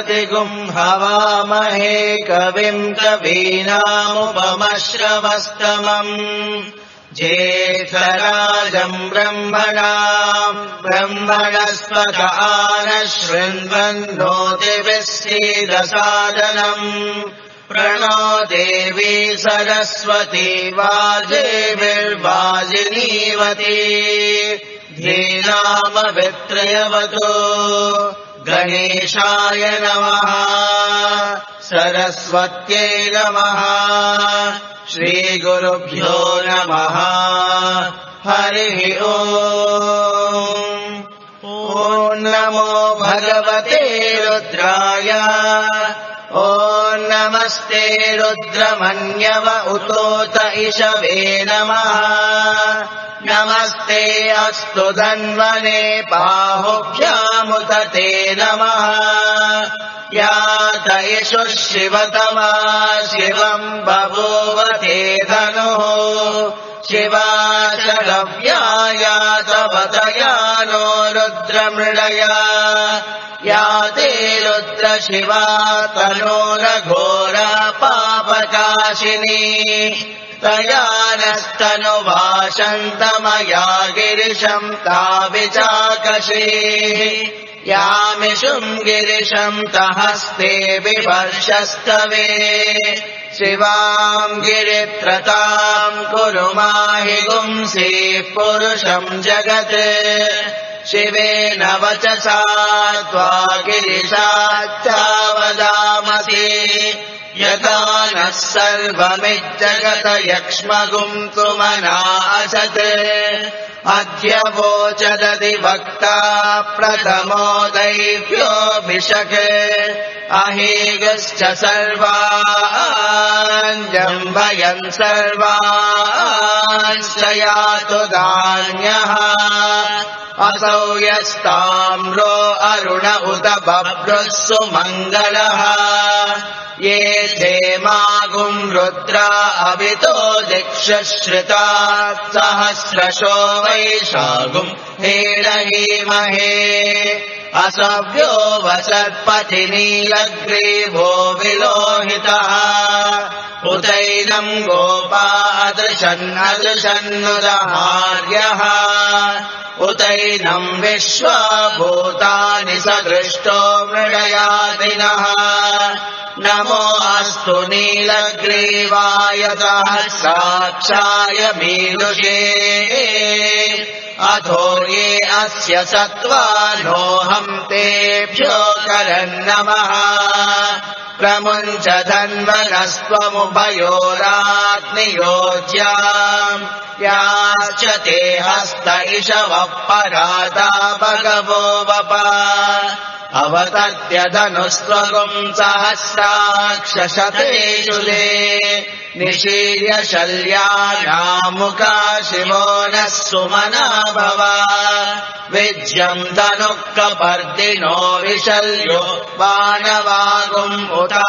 बृहस्पतिगुं हवामहे कविं कवीनामुपमश्रवस्तमम् ज्येष्ठराजम् ब्रह्मणस्पत आनशृण्वन्नोतिभिः सीदसादनम् प्रणो देवी सरस्वती वाजेभिर्वाजिनीवती धीनामवित्रयवतु गणेशाय नमः सरस्वत्यै नमः श्रीगुरुभ्यो नमः हरिः ओम् ॐ नमो भगवते रुद्राय ॐ नमस्ते रुद्रमन्यव उतोत इषवे नमः नमस्ते अस्तु धन्वने बाहुभ्यामुत ते नमः यात इषुः शिवतमा शिवम् बभूव ते धनुः शिवा शरव्याया तवतयानो रुद्रमृळया या ते रुद्रशिवा तनोरघोरा पापकाशिनी तया नस्तनुभाषन्तमया गिरिशम् ताविचाकशी यामिषुम् गिरिशम् तहस्ते बिभर्षस्तवे शिवाम् गिरित्रताम् कुरु माहि गुंसीः पुरुषम् जगत् शिवेन वचसा त्वा गिरिशाच्चावदामसि यथा नः सर्वमिज्जगत यक्ष्मगुम् तुमना असत् अद्य वोचदति वक्ता प्रथमो दैव्योऽभिषक् अहीगश्च सर्वान् जम्भयन् सर्वांश्च यातु धान्यः असौ यस्ताम्रो अरुण उत बभ्रुः सुमङ्गलः ये क्षेमागुम् रुद्रा अवितो दिक्षुश्रिता सहस्रशो वैशागुम् हेळहीमहे असव्यो वसत्पथि नीलग्रीवो विलोहितः उतैनम् गोपादृशन्नदृशन्नुदहार्यः उतैनम् विश्वभूतानि सदृष्टो मृडयादिनः नमो अस्तु नीलग्रीवाय सहस्राक्षाय मीदुषे अथो ये अस्य सत्त्वानोऽहम् तेभ्यो करन्नमः प्रमुञ्च धन्वनस्त्वमुभयोराग्नियोज्याम् याश्च ते हस्त इषवः पराता भगवो वप अवतत्य धनुस्त्वगुम् सहस्राक्षशते शूले निशीर्य शल्यानामुका शिवो नः सुमना भव विज्यम् धनुः कपर्दिनो विशल्यो बाणवागुम् उता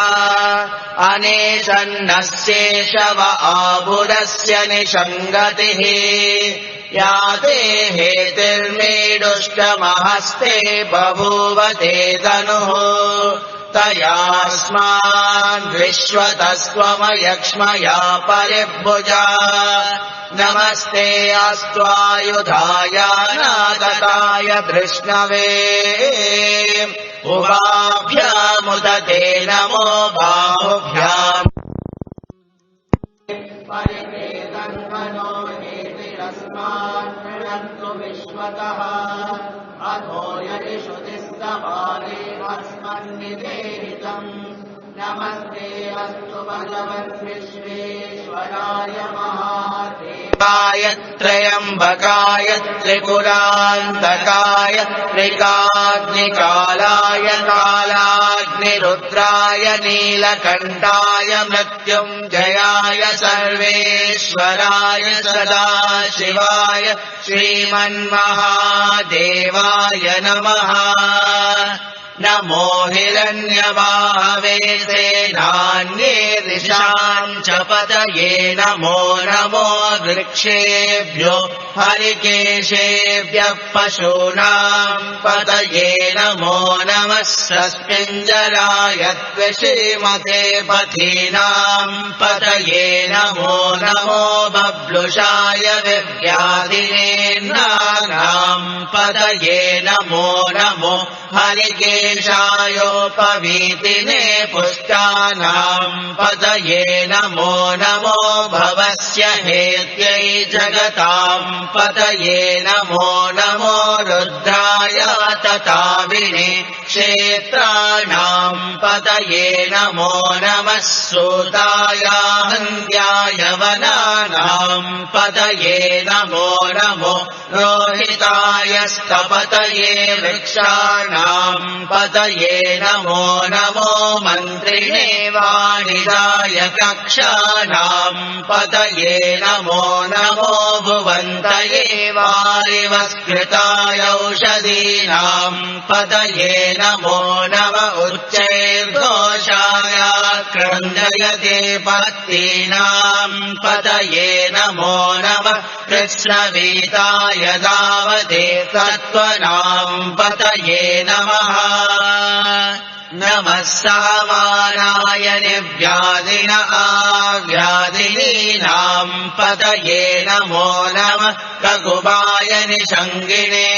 अनेशन्नस्येषव आभुरस्य निषङ्गतिः या ते हेतिर्मीडुष्टमहस्ते बभूव ते धनुः तयास्मान् विश्वतस्त्वमयक्ष्मया परिभुजा नमस्ते अस्त्वायुधाय नागताय धृष्णवे उभाभ्यामुत ते नमो बाहुभ्याम् अस्मान्नन्तु विश्वतः अथो यदिषुतिस्तवादेवस्मन्निवेदितम् नमस्ते अस्तु भगवद्विश्वेश्वराय महादेवाय त्र्यम्बकाय त्रिपुरान्तकाय त्रिकाग्निकालाय कालाग्निरुद्राय नीलकण्ठाय मृत्युञ्जयाय सर्वेश्वराय सदाशिवाय श्रीमन्महादेवाय नमः नमो हिरण्यबाहवे सेनान्ये दिशां च पतये नमो नमो वृक्षेभ्यो हरिकेशेभ्यः पशूनां पतये नमो नमः सस्मिञ्जराय त्वश्रीमते पथीनां पतये नमो नमो बब्लुषाय विव्याधिनेन्द्राणां पतये नमो नमो हरिकेशायोपवीतिने पुष्टानां पतये नमो नमो भवस्य हेत्यै जगतां पतये नमो नमो रुद्राय तताविने क्षेत्राणां पतये नमो नमः सूताय हन्त्याय वनानां पतये नमो नमो रोहिताय स्तपतये वृक्षाणां पतये नमो नमो मन्त्रिणे वाणिदाय कक्षाणां पतये नमो नमो भुवन्तये वारिवस्कृताय औषधीनां पतये नमो नम उच्चैर्घोषाय क्रन्दयते पत्तीनां पतये नमो नमः कृष्णवीताय दावते तत्त्वनां पतये नमः नमः सहमानाय निव्याधिन आव्याधिनीनां पतये नमो नमः ककुबाय निषङ्गिणे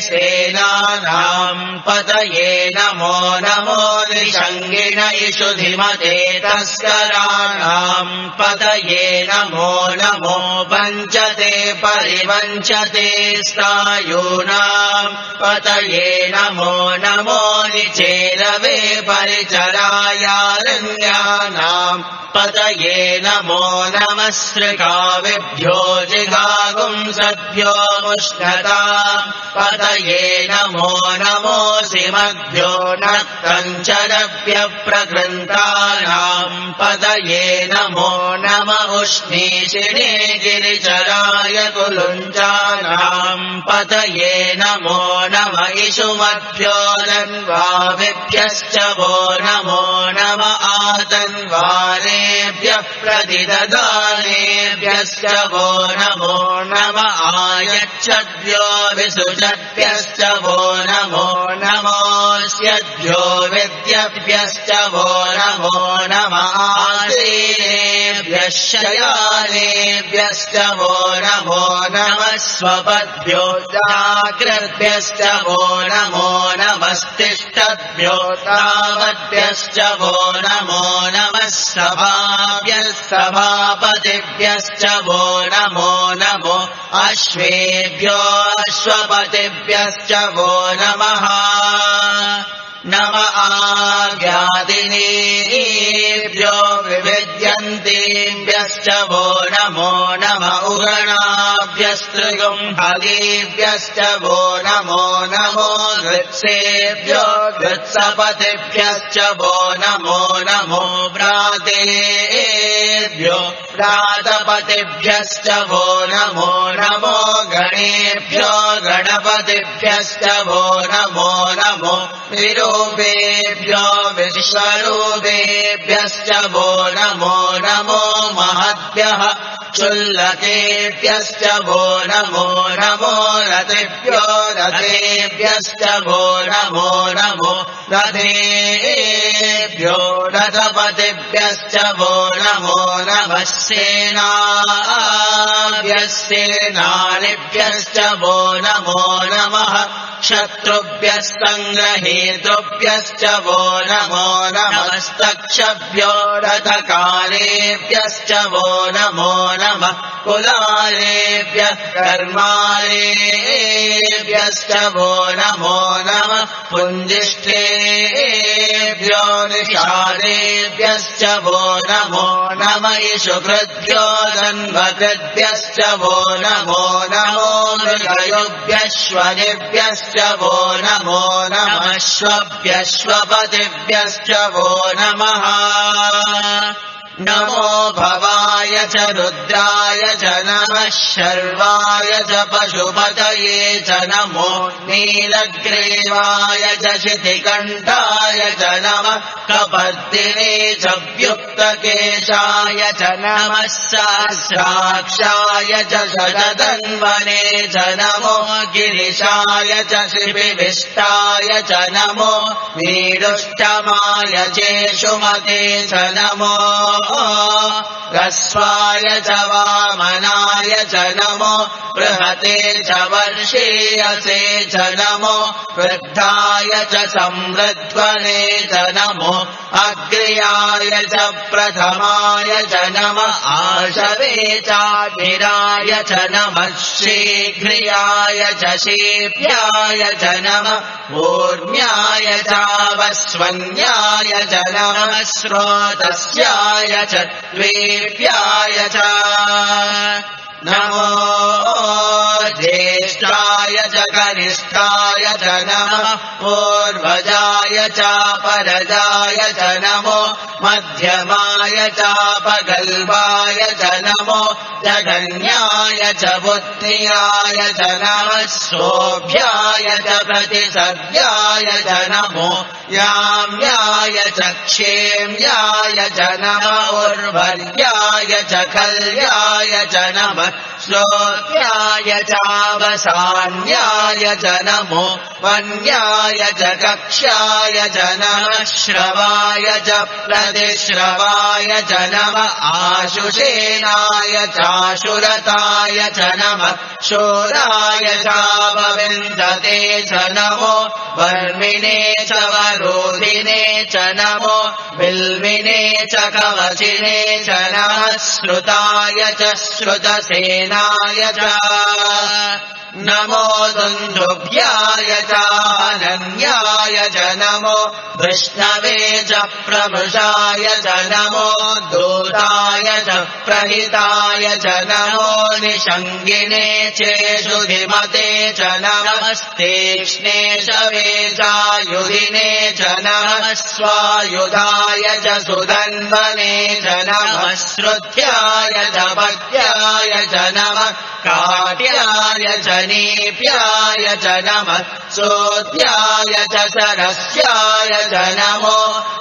सेनानां पतये नमो नमो निषङ्गिण इषुधिमते तस्कराणां पतये नमो नमो पञ्चते परिवञ्चते स्नायूनां पतये नमो नमो चेरवे परिचरायारण्यानां पतये नमो नमः सृगाविभ्यो जिगागुंसभ्यो मुष्णता पतये नमो नमोऽसिमभ्यो नक्तञ्चरभ्यप्रकृन्तानां पतये नमो नम उष्णीषिणे गिरिचराय कुलुञ्चानां पतये नमो नम इषुमभ्यो लन्वाभिभ्यश्च वो नमो नम आतन्वारेभ्यः प्रतिददानेभ्यश्च वो नमो नम आयच्छद्भ्यो विसुषद्भ्यश्च वो नमो नमोऽस्यद्भ्यो विद्यभ्यश्च वो नमो नम आसीनेभ्यः शयानेभ्यश्च वो नमो नमः स्वपद्भ्यो जाग्रद्भ्यश्च वो नमो नमस्तिष्ठद्भ्यो तावद्भ्यश्च वो नमो नमः सभाभ्यः सभापतिभ्यश्च वो नमो नमो अश्वेभ्यो अश्वपतिभ्यश्च वो नमः नम आज्ञादिनीभ्यो विविद्यन्तीभ्यश्च वो नमो नम उगणाभ्यस्त्रिगुंहलीभ्यश्च वो नमो नमो वृत्सेभ्यो वृत्सपतिभ्यश्च वो नमो नमो व्रातेभ्यो व्रातपतिभ्यश्च वो नमो नमो गणेभ्यो गणपतिभ्यश्च वो नमो नमो विरूपेभ्यो विश्वरूपेभ्यश्च वो नमो नमो महद्भ्यः क्षुल्लकेभ्यश्च वो नमो नमो रथेभ्यो रथेभ्यश्च वो नमो नमो रथेभ्यो रथपतिभ्यश्च वो नमो नमः सेनाभ्यश्च वो नमो नमः शत्रुभ्यस्तङ्ग्रहेतुभ्यश्च वो नमो नमस्तक्षभ्यो रथकारेभ्यश्च वो नमो नमः कुलारेभ्यः कर्मारेभ्यश्च वो नमो नमः पुञ्जिष्ठेभ्यो निषादेभ्यश्च वो नमो नम इषुकृद्भ्यो धन्वकृद्भ्यश्च वो नमो नमो मृगयुभ्यश्वनिभ्यश्च वो नमो नमः श्वभ्यश्वपतिभ्यश्च वो नमः नमो भवाय च रुद्राय च नमः शर्वाय च पशुपतये च नमो नीलग्रीवाय च शितिकण्ठाय च नमः कपर्दिने च व्युक्तकेशाय च नमः सहस्राक्षाय च शतधन्वने च नमो गिरिशाय च शिपिविष्टाय च नमो नीडुष्टमाय चेषुमते च नमो रस्वाय च वामनाय च नमो बृहते च वर्षीयसे च नमो वृद्धाय च संवृध्वने च नमो अग्र्याय च प्रथमाय च नमः आशवे चाभिराय च नमः शीघ्रियाय च शीभ्याय च नमः ऊर्म्याय चावस्वन्याय च नमः स्रोतस्याय च द्वेभ्याय च नमो ज्येष्ठाय च कनिष्ठाय च नमः पूर्वजाय चापरजाय च नमो मध्यमाय चापगल्भाय च नमो जगन्याय च बुद्धियाय च नमः शोभ्याय च प्रतिसर्याय च नमो याम्याय च क्षेम्याय च नमः उर्वर्याय च कल्याय च नमः श्लोक्याय चावसान्याय च नमो वन्याय च कक्ष्याय च नमः श्रवाय च प्रतिश्रवाय च नमः आशुषेनाय चाशुरताय च नमः शूराय चावविन्दते च नमो वर्मिणे च वरोधिने च नमो बिल्मिने च कवचिने च नमः श्रुताय च श्रुतसेनाय च नमो दुन्दुभ्याय चानन्याय च नमो विष्णवे च प्रभुषाय च नमो दूताय च प्रहिताय च नमो निषङ्गिने चेषु धिमते च नमस्तीक्ष्णे शवे चायुधिने च नमः स्वायुधाय च सुधन्वने च नमः श्रुत्याय च पद्याय च नमः काट्याय च नीप्याय च नमः सोत्याय च सरस्याय च नमो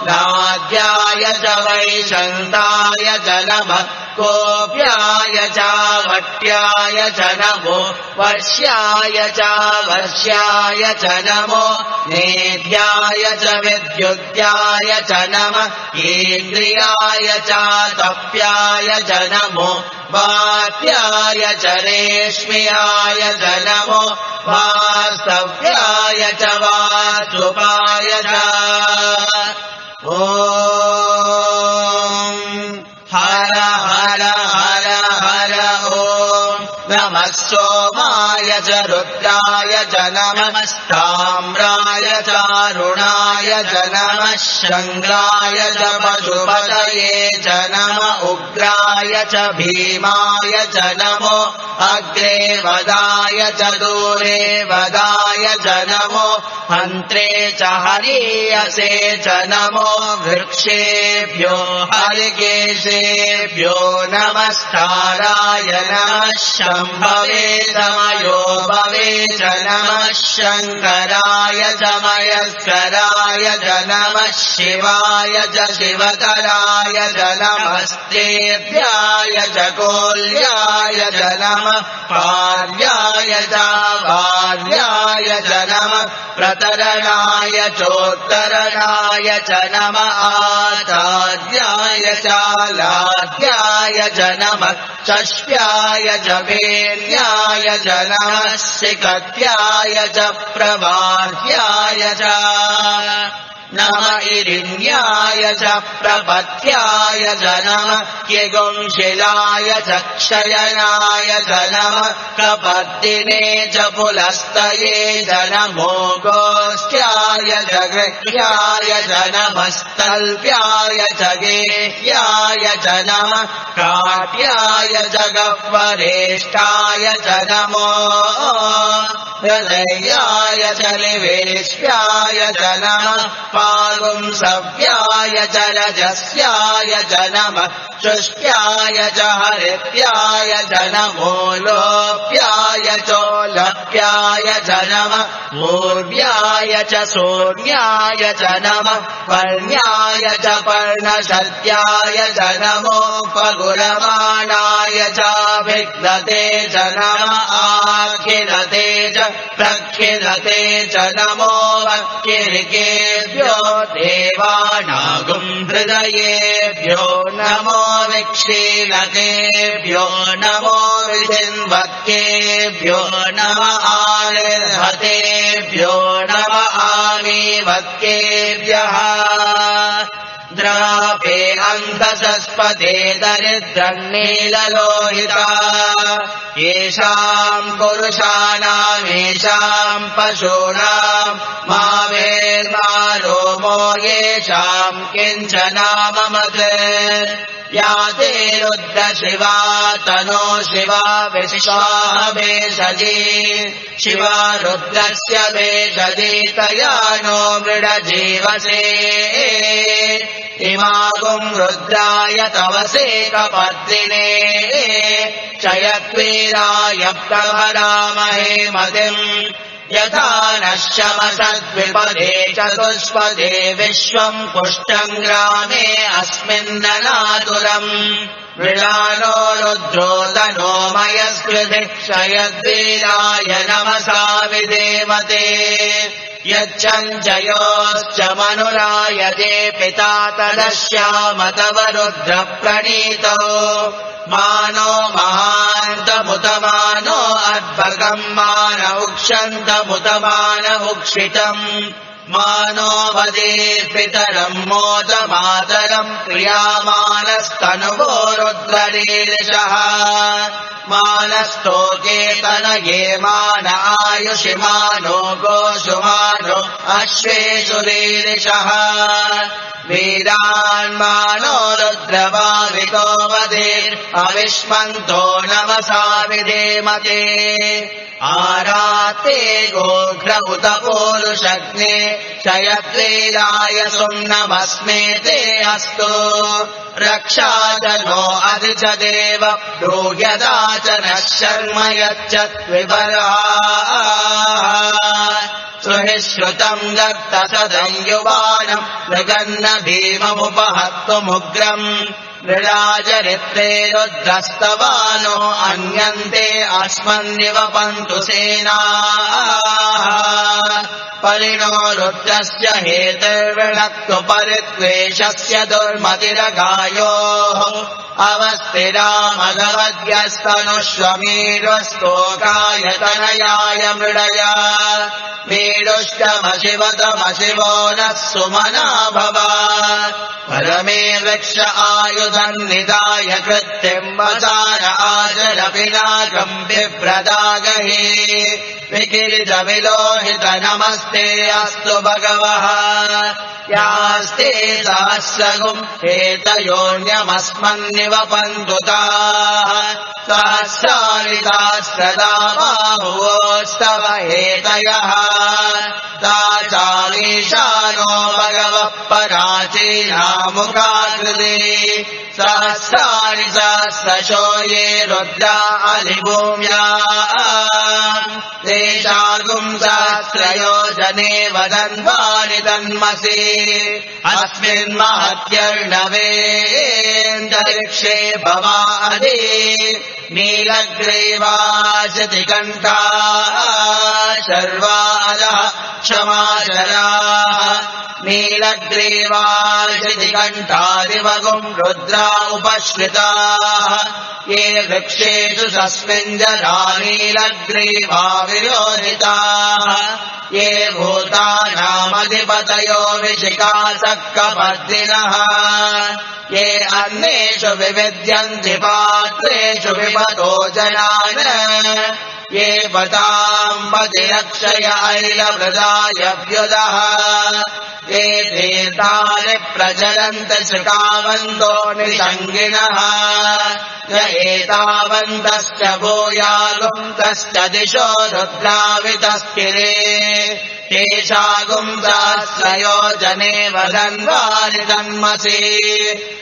नाद्याय च वैशन्ताय च नमः कोप्याय च वट्याय च नमो वर्ष्याय च वर्ष्याय च नमो नेद्याय च विद्युद्याय च नमः इन्द्रियाय च तप्याय च नमो वात्याय च रेश्म्याय च नमो वास्तव्याय च वासुपाय च ॐ हर हर हर हर ॐ नमः सोमाय च रुद्राय च नमः ताम्राय चारुणाय च नमः शङ्गाय च पशुपतये च नमः उग्राय च भीमाय च नमो अग्रे वदाय च दूरे वदाय च नमो हन्त्रे च हरीयसे च नमो वृक्षेभ्यो हरिकेशेभ्यो नमस्काराय नमः शम्भवे तमयो भवे च नमः शङ्कराय च मयस्कराय च नमः शिवाय च शिवतराय च नमस्तेभ्याय च कोल्याय च नमः पार्याय च वार्याय च नमः प्रतरणाय चोत्तरणाय च नमः आचार्याय च लाध्याय च नमः चष्प्याय च वेण्याय च नमः सिकत्याय च प्रवाह्याय च नमः इरिण्याय च प्रपथ्याय च नमः किगुंशिलाय च क्षयनाय च नमः कपर्दिने च पुलस्तये च नमो गोष्ठ्याय च गृह्याय च नमस्तल्प्याय च गेह्याय च नमः काट्याय च गह्वरेष्ठाय च नमो हृदयाय च निवेश्याय च नमः इमागुं सव्याय च रजस्याय च नमः शुष्क्याय च हरित्याय च नमो लोप्याय चोलप्याय च नमः पूर्व्याय च सूर्याय च नमः पर्ण्याय च पर्णशत्याय च नमो पगुरमाणाय च विघ्नते च नमः आखिलते च प्रखिलते च नमो वक्किरिकेभ्यो देवानागुं हृदयेभ्यो नमो विक्षीलकेभ्यो नमो विचिन्वक्केभ्यो नमः आनिर्हतेभ्यो नमः आमीवक्केभ्यः द्रापे अन्तसस्पते दरिद्रन्नीललोहिता येषाम् पुरुषाणामेषाम् पशूनाम् मावेर्मा रोमो येषाम् किञ्चनाममत् या ते रुद्रशिवा तनो शिवा विश्वाः भेषजी शिवा रुद्रस्य भेषजी तया नो मृडजीवसे इमागुं रुद्राय तवसे कपत्रिणे क्षयक्वीराय प्रभरामहे मतिम् यथा नश्यमसद्विपदे चतुष्पदे विश्वम् पुष्टम् ग्रामे अस्मिन्ननातुरम् मृडानो रुद्रो तनो मयस्कृति क्षयद्वीराय नमसा विधेमते यच्चञ्चयोश्च मनुरायते पिता तदश्याम तव रुद्रप्रणीतो मानो महान्तमुतमानो अर्भकम् मान उक्षन्तमुतमान उक्षितम् मानो वदेर्पितरम् मोदमातरम् प्रियामानस्तनुवो रुद्ररीरिषः मानस्तोके तनये मान आयुषि मानो गोषुमानो अश्वेषु रीरिषः वीरान्मानो रुद्रभाविको वदेर् अविष्मन्तो नमसा विधेमते आराते गोघ्र उत पोरुषग्ने क्षयद्वीराय सुम्नमस्मे ते अस्तु रक्षा च नो अधि च देव ब्रूह्यता च नः शर्म यच्चत्विपराः सुहिश्रुतम् दत्तसदम् युवानम् मृगन्न भीममुपहत्तुमुग्रम् मृडाचरित्रे रुद्रस्तवानो अन्यन्ते अस्मन्निवपन्तु सेनाः परिणो रुद्रस्य हेतुर्विणक्तु परित्वेषस्य दुर्मतिरगायोः अवस्थिरामगवद्यस्तनुष्वमीरुस्तोकाय तनयाय मृडया मीडुष्टमशिवतमशिवो नः सुमना भव परमे वृक्ष आयुधन्निदाय कृत्तिम् वचार आचरपिनाकम् बिभ्रदागहि विकिरितविलोहित नमस्ते अस्तु भगवः यास्ते सहस्रगुम् हेतयोऽन्यमस्मन्निवपन्तु ताः सहस्राणि सहस्रदा बाहुवोस्तव हेतयः ता चालीशानो भगवः पराचीनामुखाकृते सहस्राणि सहस्रशो ये रुद्रा अधिभूम्या तेषागुम् सहस्रयोजने वदन्वानि तन्मसि अस्मिन्महत्यर्णवेऽन्तरिक्षे भवादि नीलग्रीवाशतिकण्ठा शर्वादः क्षमाचराः नीलग्रीवाशतिकण्ठादिवगुम् रुद्रा उपश्रिताः ये वृक्षेषु सस्मिञ्जरा नीलग्रीवा विलोहिताः ये भूतानामधिपतयो विशिखासक्कपद्दिनः ये अन्येषु विविद्यन्ति पात्रेषु विपतो जनान् ये पताम्बतिरक्षय ऐलवृदायव्युदः ये तीर्थानि प्रचलन्त श्रुतावन्तो निषङ्गिणः य एतावन्तश्च भूयागुन्तश्च दिशो रुद्रावितस्थिरे तेषागुंसाश्रयोजने वदन्वानि तन्मसि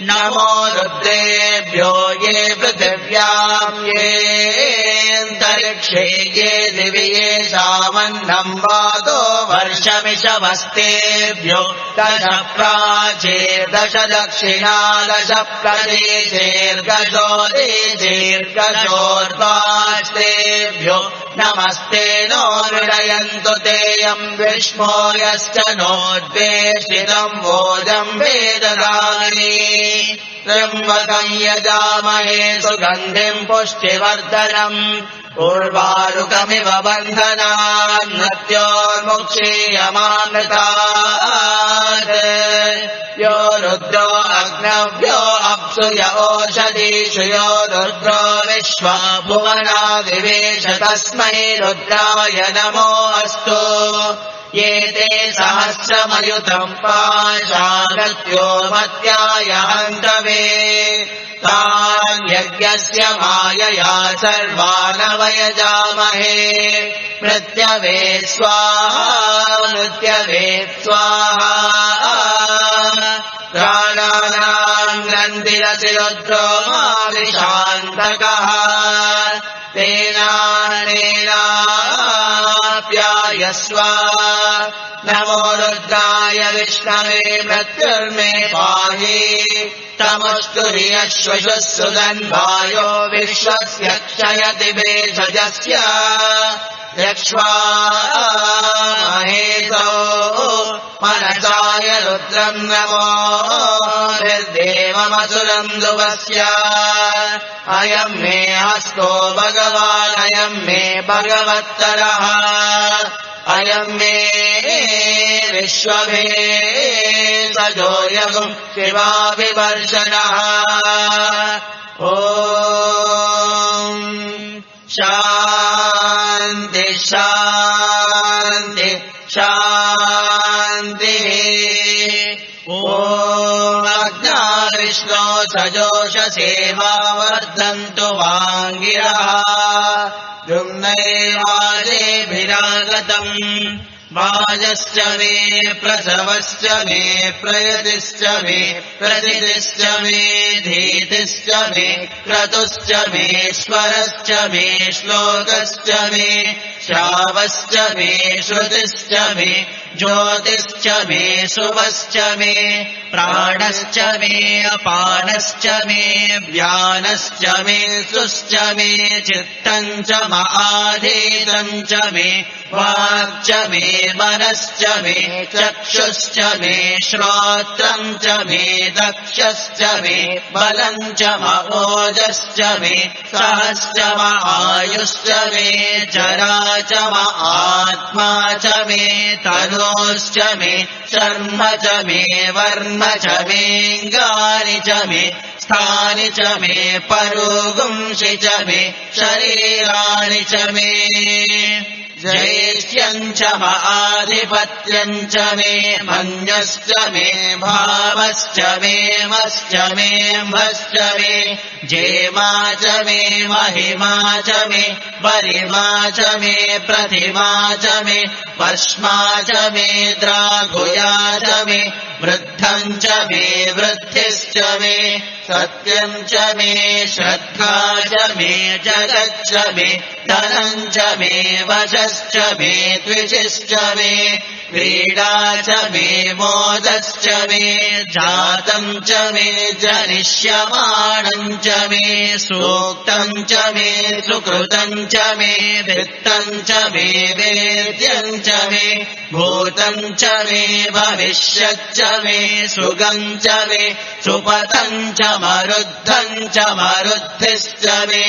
नमो रुद्रेभ्यो ये पृथिव्याम् येऽन्तरिक्षे ये दिवि येषामन्नम् वातो वर्षमिषवस्तेभ्यो दश प्राचीर्दश दक्षिणा दश प्रदेशेर्गजो देशेर्गजोर्वास्तेभ्यो नमस्ते नो विडयन्तु तेऽयम् विष्मो यश्च नोद्वेष्टितम् भोजम् वेददानि त्र्यम्बकम् यजामहे सुगन्धिम् पुष्टिवर्धनम् उर्वारुकमिव बन्धनान् मृत्योर्मुक्षीयमामृतात् यो रुद्रो अग्नव्यो अप्सु य ओषधीषु यो रुद्रो विश्वा भुवनादिवेश तस्मै रुद्राय नमो अस्तु ये ते सहस्रमयुतम् पाशामृत्यो मत्याय हन्तवे तान् यज्ञस्य मायया सर्वानवयजामहे मृत्यवे स्वाहा मृत्यवे स्वाहा प्राणानाम् ग्रन्थिरसि रुद्रो माविशान्तकः तेनानेनाप्यायस्व नमो रुद्राय विष्णवे मृत्युर्मे पाहि तमुष्टुर्यश्वशुः सुगन्धायो विश्वस्य क्षयति भेषजस्य यक्ष्वामहेतो मनसाय रुद्रम् नमो निर्देवमसुरम् ध्रुवस्य अयम् मे हस्तो भगवान् अयम् मे भगवत्तरः अयम् मे विश्वभेषजो यगुम् शिवाभिवर्षणः ॐ शान्ति शान्ति शान्तिः ॐ अग्ना विष्णो सजोषसेवावर्धन्तु वाङ्गिरः जुम्नैवाजेभिरागतम् वाजश्च मे प्रसवश्च मे प्रयतिश्च मे प्रदितिश्च मे धीतिश्च मे क्रतुश्च मे स्वरश्च मे श्लोकश्च मे श्रावश्च मे श्रुतिश्च मे ज्योतिश्च मे शुभश्च मे प्राणश्च मे अपानश्च मे व्यानश्च मे सुश्च मे चित्तम् च महाधीतम् च मे वाक् च मे मनश्च मे चक्षुश्च मे श्रोत्रम् च मे दक्षश्च मे बलम् च महोजश्च मे सहश्च आयुश्च मे जरा च आत्मा च मे तनोश्च मे शर्म च मे वर्म च मेऽङ्गानि च मे स्थानि च मे परोगुंसि च मे शरीराणि च मे जैष्यम् च महाधिपत्यम् च मे मन्यश्च मे भावश्च मे मश्च मे म्भश्च मे जेमा च मे महिमा च मे वरिमा च मे प्रतिमा च मे वश्मा च मे द्राघुया च मे वृद्धम् च मे वृद्धिश्च मे सत्यम् च मे श्रद्धा च मे जगच्च मे धनम् च मे वशश्च मे द्विजिश्च मे क्रीडा च मे मोदश्च मे जातम् च मे जनिष्यमाणम् च मे सूक्तम् च मे सुकृतम् च मे वित्तम् च मे वेद्यम् च मे भूतम् च मे भविष्यच्च मे सुगम् च मे सुपथम् च मरुद्धम् च मरुद्धिश्च मे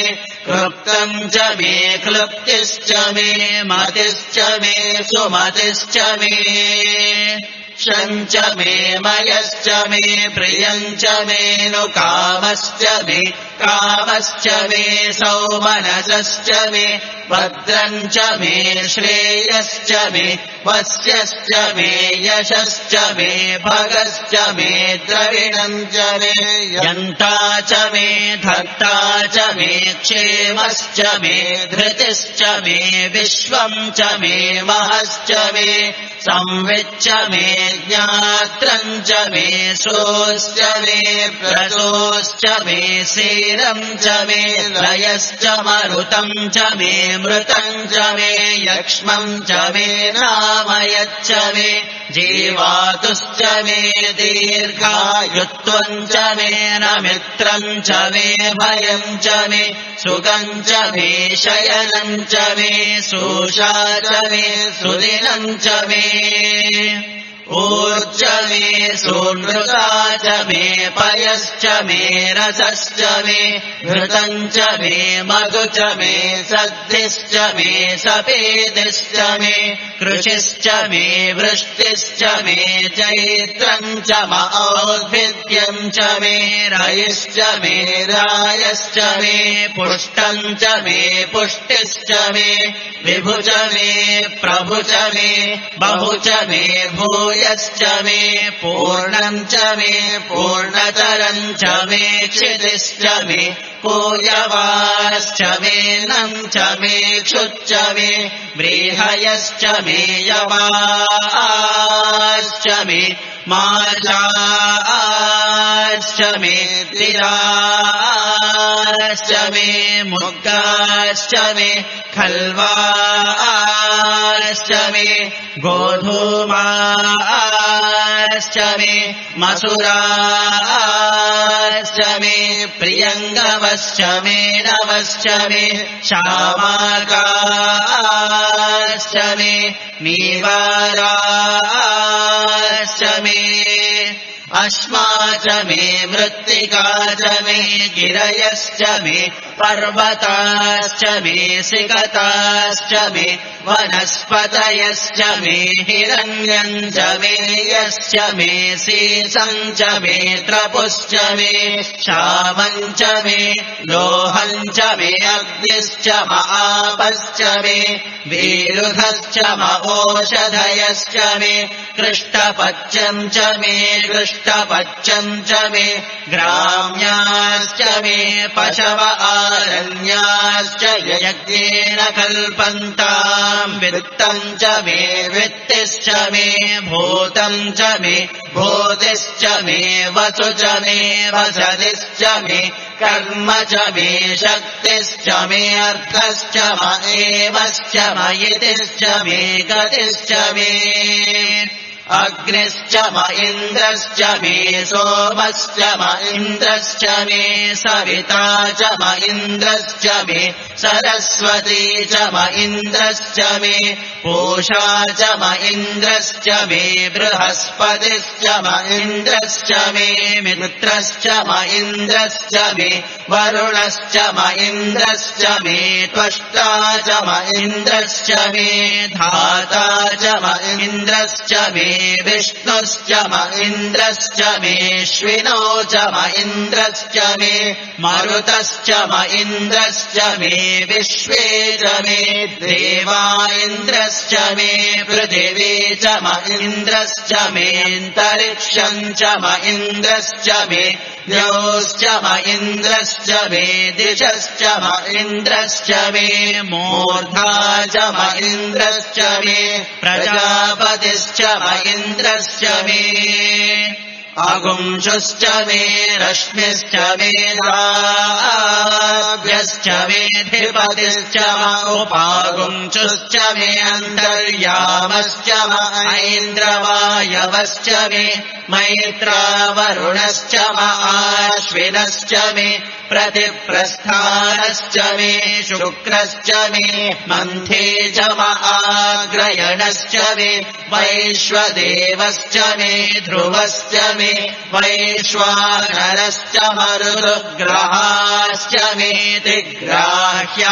क्लुप्तम् च मे क्लुप्तिश्च मे मतिश्च मे सुमतिश्च मे क्षम् च मे मयश्च मे प्रियम् च मे नु कामश्च मे कामश्च मे सौमनसश्च मे भद्रम् च मे श्रेयश्च मे वस्यश्च मे यशश्च मे भगश्च मे द्रविणम् च मे यन्ता च मे धर्ता च मे क्षेमश्च मे धृतिश्च मे विश्वम् च मे महश्च मे संविच्च मे ज्ञात्रम् च मे सोऽश्च मे प्रसोऽश्च मे सीरम् च मे लयश्च मरुतम् च मे मृतम् च मे यक्ष्मम् च मे नामयच्च मे जीवातुश्च मे दीर्घायुत्वम् च मे नमित्रम् च मे भयम् च मे सुखम् च मे शयनम् च मे शोषा च मे सुदिनम् च मे ऊर्ज मे सोनृता च मे पयश्च मे रसश्च मे घृतम् च मे मधु च मे सद्धिश्च मे सपेदिश्च मे कृषिश्च मे वृष्टिश्च मे चैत्रम् च मौद्भिद्यम् च मे रयिश्च मे रायश्च मे पुष्टम् च मे पुष्टिश्च मे विभु च मे प्रभु च मे बहु च मे भूयश्च मे पूर्णम् च मे पूर्णतरम् च मे क्षितिश्च मे पूयवाश्च मे नम् च मे क्षुच्च मे व्रीहयश्च मे यवाश्च मे मार्जाश्च मे तिराश्च मे मुक्ताश्च मे खल्वाश्च मे गोधूमाश्च मे मसुराश्च मे प्रियङ्गवश्च मे नवश्च मे शामाकाश्च मे नीवाराश्च मे अश्मा च मे मृत्तिका च मे गिरयश्च मे पर्वताश्च मे सिकताश्च मे वनस्पतयश्च मे हिरण्यम् च मे यश्च मे सीसम् च मे त्रपुश्च मे श्यामम् च मे लोहम् च मे अग्निश्च महापश्च मे वीरुधश्च महोषधयश्च मे कृष्टपच्यम् च मे कृष्टपच्यम् च मे ग्राम्याश्च मे पशव आरण्याश्च यज्ञेन कल्पन्ताम् वित्तम् च मे वित्तिश्च मे भूतम् च मे भूतिश्च मे वसु च मे वसतिश्च मे कर्म च मे शक्तिश्च मे अर्थश्च म एवश्च मयितिश्च मे गतिश्च मे अग्निश्च म इन्द्रश्च मे सोमश्च म इन्द्रश्च मे सविता च म इन्द्रश्च मे सरस्वती च म इन्द्रश्च मे पूषा च म इन्द्रश्च मे बृहस्पतिश्च म इन्द्रश्च मे मित्रश्च म इन्द्रश्च मे वरुणश्च म इन्द्रश्च मे त्वष्टा च म इन्द्रश्च मे धाता च म इन्द्रश्च मे विष्णुश्च म इन्द्रश्च मेऽश्विनो च म इन्द्रश्च मे मरुतश्च म इन्द्रश्च मे विश्वे च मे देवा इन्द्रश्च मे पृथिवी च म इन्द्रश्च मेऽन्तरिक्षम् च म इन्द्रश्च मे द्यौश्च म इन्द्रश्च मे दिशश्च म इन्द्रश्च मे मूर्धा च म इन्द्रश्च मे प्रजापतिश्च म इन्द्रश्च मे अगुंशुश्च मे रश्मिश्च मे नाभ्यश्च मेऽधिपतिश्च म उपागुंशुश्च मे अन्तर्यामश्च म ऐन्द्रवायवश्च मे मैत्रावरुणश्च म आश्विनश्च मे प्रतिप्रस्थानश्च मे शुक्रश्च मे मन्थे च म आग्रयणश्च मे वैश्वदेवश्च मे ध्रुवश्च मे वैश्वानरश्च मरुद्ग्रहाश्च मे दिग्राह्याश्च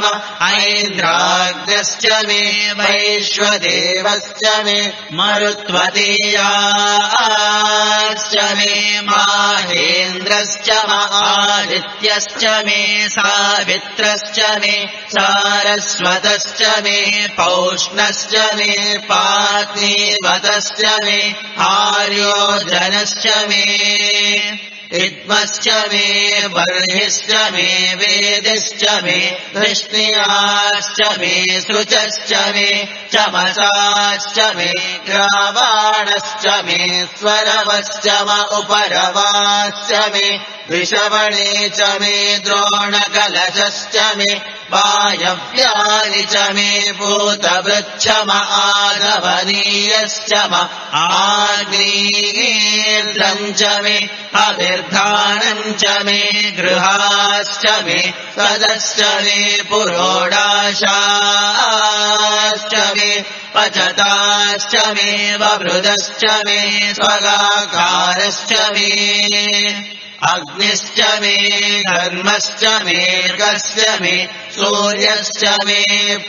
म ऐन्द्राग्नश्च मे वैश्वदेवश्च मे मरुत्वतीयाश्च मे माहेन्द्रश्च देवश्च आदित्यश्च मे सावित्रश्च मे सारस्वतश्च मे पौष्णश्च मे पात्नीवतश्च मे आर्योजनश्च मे इद्मश्च मे बर्हिश्च मे वेदिश्च मे वृष्ण्याश्च मे शुचश्च मे चमसाश्च मे ग्रावाणश्च मे स्वरवश्च उपरवाश्च मे विषवणे च मे द्रोणकलशश्च मे वायव्यानि च मे भूतवृक्षमाधवनीयश्च आग्नेर्धम् च मे अभिर्धानम् च मे गृहाश्च मे सदश्च मे पुरोडाशाश्च मे पचताश्च मे ववृदश्च मे स्वगाकारश्च मे अग्निश्च मे धर्मश्च मे गस्य मे सूर्यश्च मे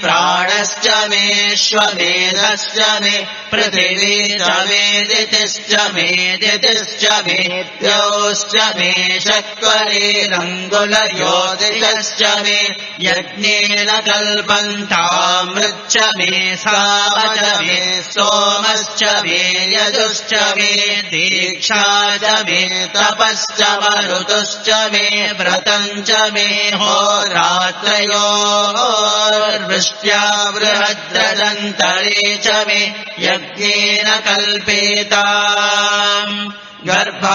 प्राणश्च मे श्वमेधश्च मे पृथिवी च मे दितिश्च मे दितिश्च मे द्यौश्च मे शक्वरेरङ्गुलयोदितश्च मे यज्ञेन कल्पन्तामृच्च मे सामच मे सोमश्च मे यजुश्च मे दीक्षा च मे तपश्च मरुतुश्च मे व्रतम् च मे होरात्रयोर्वृष्ट्या बृहद्रदन्तरे च मे यज्ञेन कल्पेताम् गर्भाश्च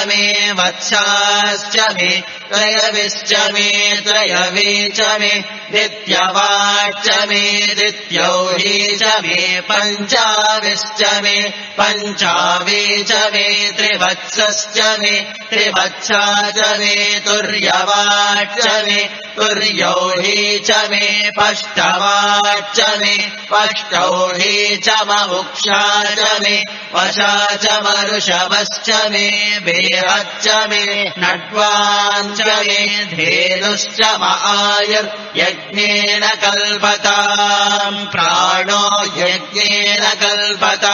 मे वत्साश्च मे त्रयविश्च मे त्रयवे च मे दित्यवाच्च मे दित्यौही च मे पञ्चाविश्च मे पञ्चावे च मे त्रिवत्सश्च मे त्रिवत्सा च मे तुर्यवाच्च मे तुर्यौही च मे पष्टवाच्च मे पष्टौही च ममुक्षा च मे वशा च मरुषवश्च मे बेहच्च मे नट्वाञ्च मे धेनुश्च आयुर्यज्ञेन कल्पताम् प्राणो यज्ञेन कल्पतामपानो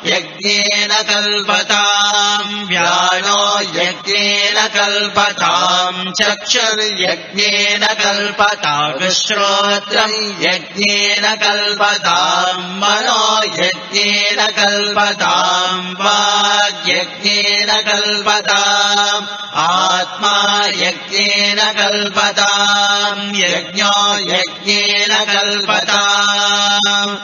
यज्ञेन कल्पताम् व्यानो यज्ञेन कल्पताम् चक्षुर्यज्ञेन कल्पताम् श्रोत्रम् यज्ञेन कल्पताम् मनो यज्ञेन कल्पताम् वाग्यज्ञेन कल्पताम् आत्मा यज्ञेन कल्पताम् यज्ञो यज्ञेन कल्पताम्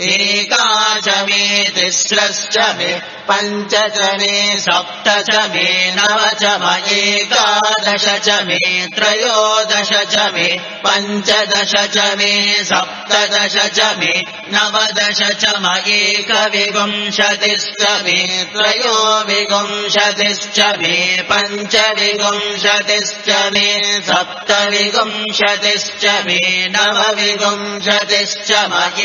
एका च मे तिस्रश्च मे पञ्च च मे सप्त च मे नव च एकादश च मे त्रयोदश च मे पञ्चदश च मे सप्तदश च मे नवदश च एकविंशतिश्च मे त्रयोविंशतिश्च मे पञ्चविंशतिश्च मे सप्तविंशतिश्च मे नवविंशतिश्च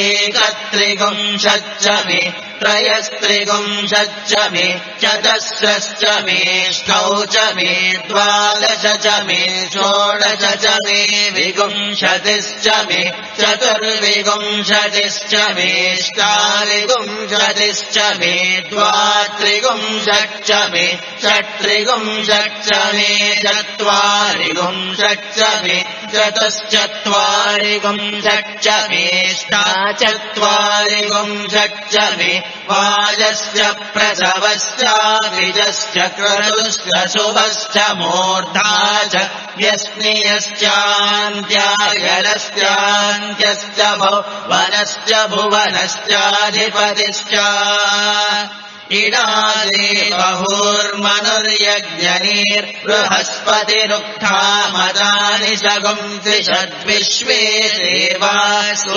एकत्रिंशच्च मे त्रयस्त्रिंशच्च मे चतस्रश्च मे ष्टौ च मे द्वादश च मे षोडश च मे विंशतिश्च मे चतुर्विंशतिश्च मे ष्टाविंशतिश्च मे द्वात्रिंशच्च मे षट्त्रिंशच्च मे चत्वारिंशच्च मे चतुश्चत्वारिंशच्च मे ष्टाचत्वारिंशच्च मे वाजश्च प्रसवश्चाभिजश्च क्रतुश्च शुभश्च मूर्धा च व्यस्नियश्चान्त्यायलश्चान्त्यश्च भुवनश्च भुवनश्चाधिपतिश्च इडादे बहुर्मनुर्यज्ञनीर्बृहस्पतिरुक्था मदानि सगुंसि षड्विश्वे देवासूत्तमा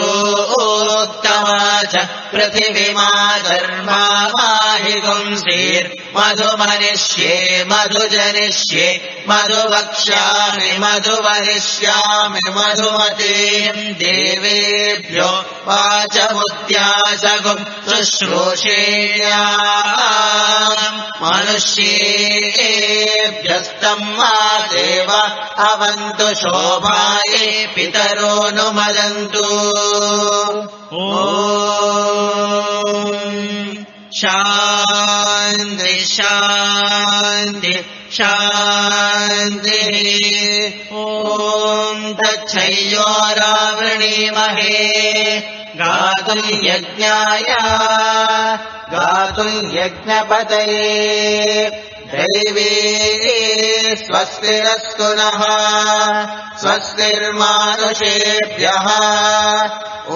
च पृथिवीमा धर्मा माहि गुंसीर्मधुमनिष्ये मधुजनिष्ये मधुवक्ष्यामि मधुवरिष्यामि मधुमतीम् देवेभ्यो वाचमुद्यासगुम् शुश्रूषेया मनुष्येभ्यस्तम् मा देव अवन्तु शोभाये पितरो नुमदन्तु ॐ शान्ति। शान्ति शान्तिः ॐ तच्छयोरावृणीमहे गातुम् यज्ञाय गातुम् यज्ञपतये दैवी स्वस्तिरस्तु नः स्वस्तिर्मानुषेभ्यः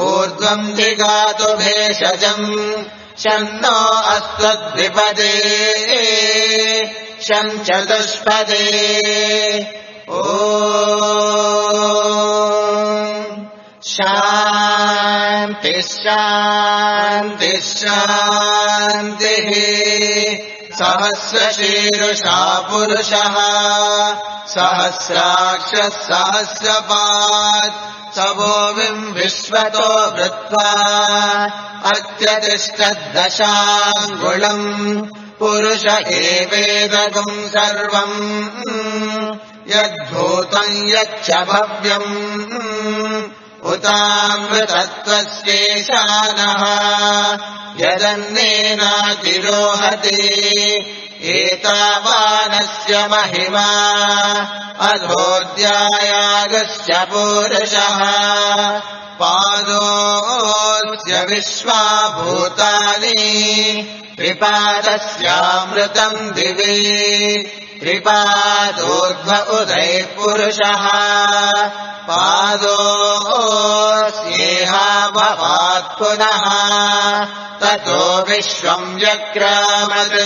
ऊर्ध्वम् दिगातु भेषजम् शन्नो अस्त्वद्विपदे शं चतुष्पदे ॐ शान्तिः शान्तिः शान्तिः सहस्रशीर्षा पुरुषः सहस्राक्षः सहस्रपात् सवोऽविम् विश्वतो वृत्वा अत्यतिष्ठद्दशाङ्गुलम् पुरुष एवेदगम् सर्वम् यद्भूतम् यच्च भव्यम् उतामृतत्वस्येशानः यदन्नेनातिरोहति एतावानस्य महिमा अधोऽध्यायागस्य पुरुषः पादोऽस्य विश्वाभूतानि त्रिपादस्यामृतम् दिवि त्रिपादोर्ध्व उदयः पुरुषः पादोऽस्येहा भवात् पुनः ततो विश्वम् व्यक्रामत्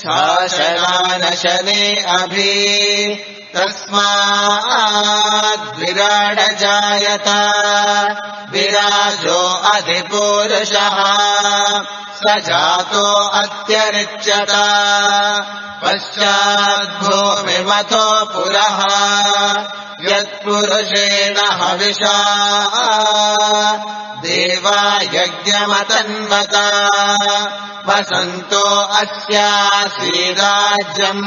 शासनानशने अभि तस्माद्विराडजायत विराजो अधिपुरुषः स जातो अत्यरिच्यत पश्चाद्भूमिमथो पुरः यत्पुरुषेण हविषा देवा यज्ञमतन्वत वसन्तो अस्यासीराज्यम्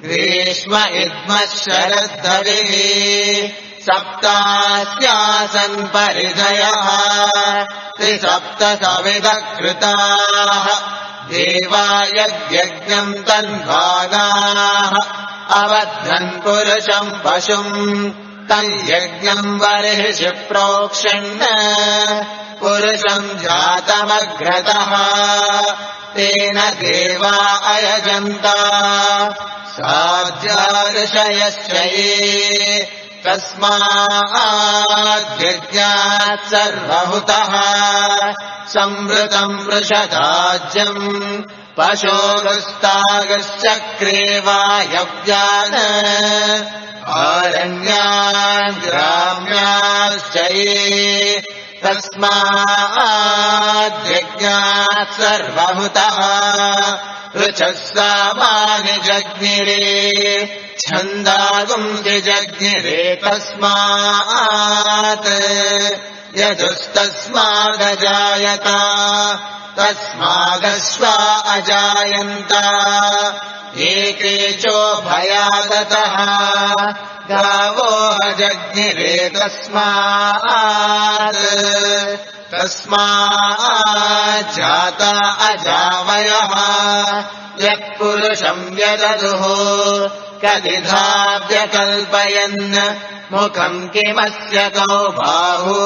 ग्रीष्म इद्मः शरद्धविः सप्तास्यासन् परिधयः त्रिसप्तसविधः कृताः देवा यज्ञम् तन्वानाः अवध्नन् पुरुषम् पशुम् तम् यज्ञम् बर्हिषि प्रोक्षन् पुरुषम् जातमग्रतः तेन देवा अयजन्त साध्यार्षयश्च ये तस्माद्यज्ञात् सर्वहुतः संवृतम् वृषदाज्यम् पशोगस्तागश्चक्रे वायव्यान् आरण्यान् ग्राम्याश्च ये तस्माद्यज्ञात् सर्वहुतः ऋचः सामानि जज्ञिरे छन्दागुंसि जज्ञिरे तस्मात् यजुस्तस्मादजायत तस्मादश्वा अजायन्त एकेचो भयादतः गावो अजज्ञिरे तस्माज्जाता अजावयः यत्पुरुषम् व्यदधुः कदिधाव्यकल्पयन् मुखम् किमस्य कौ बाहु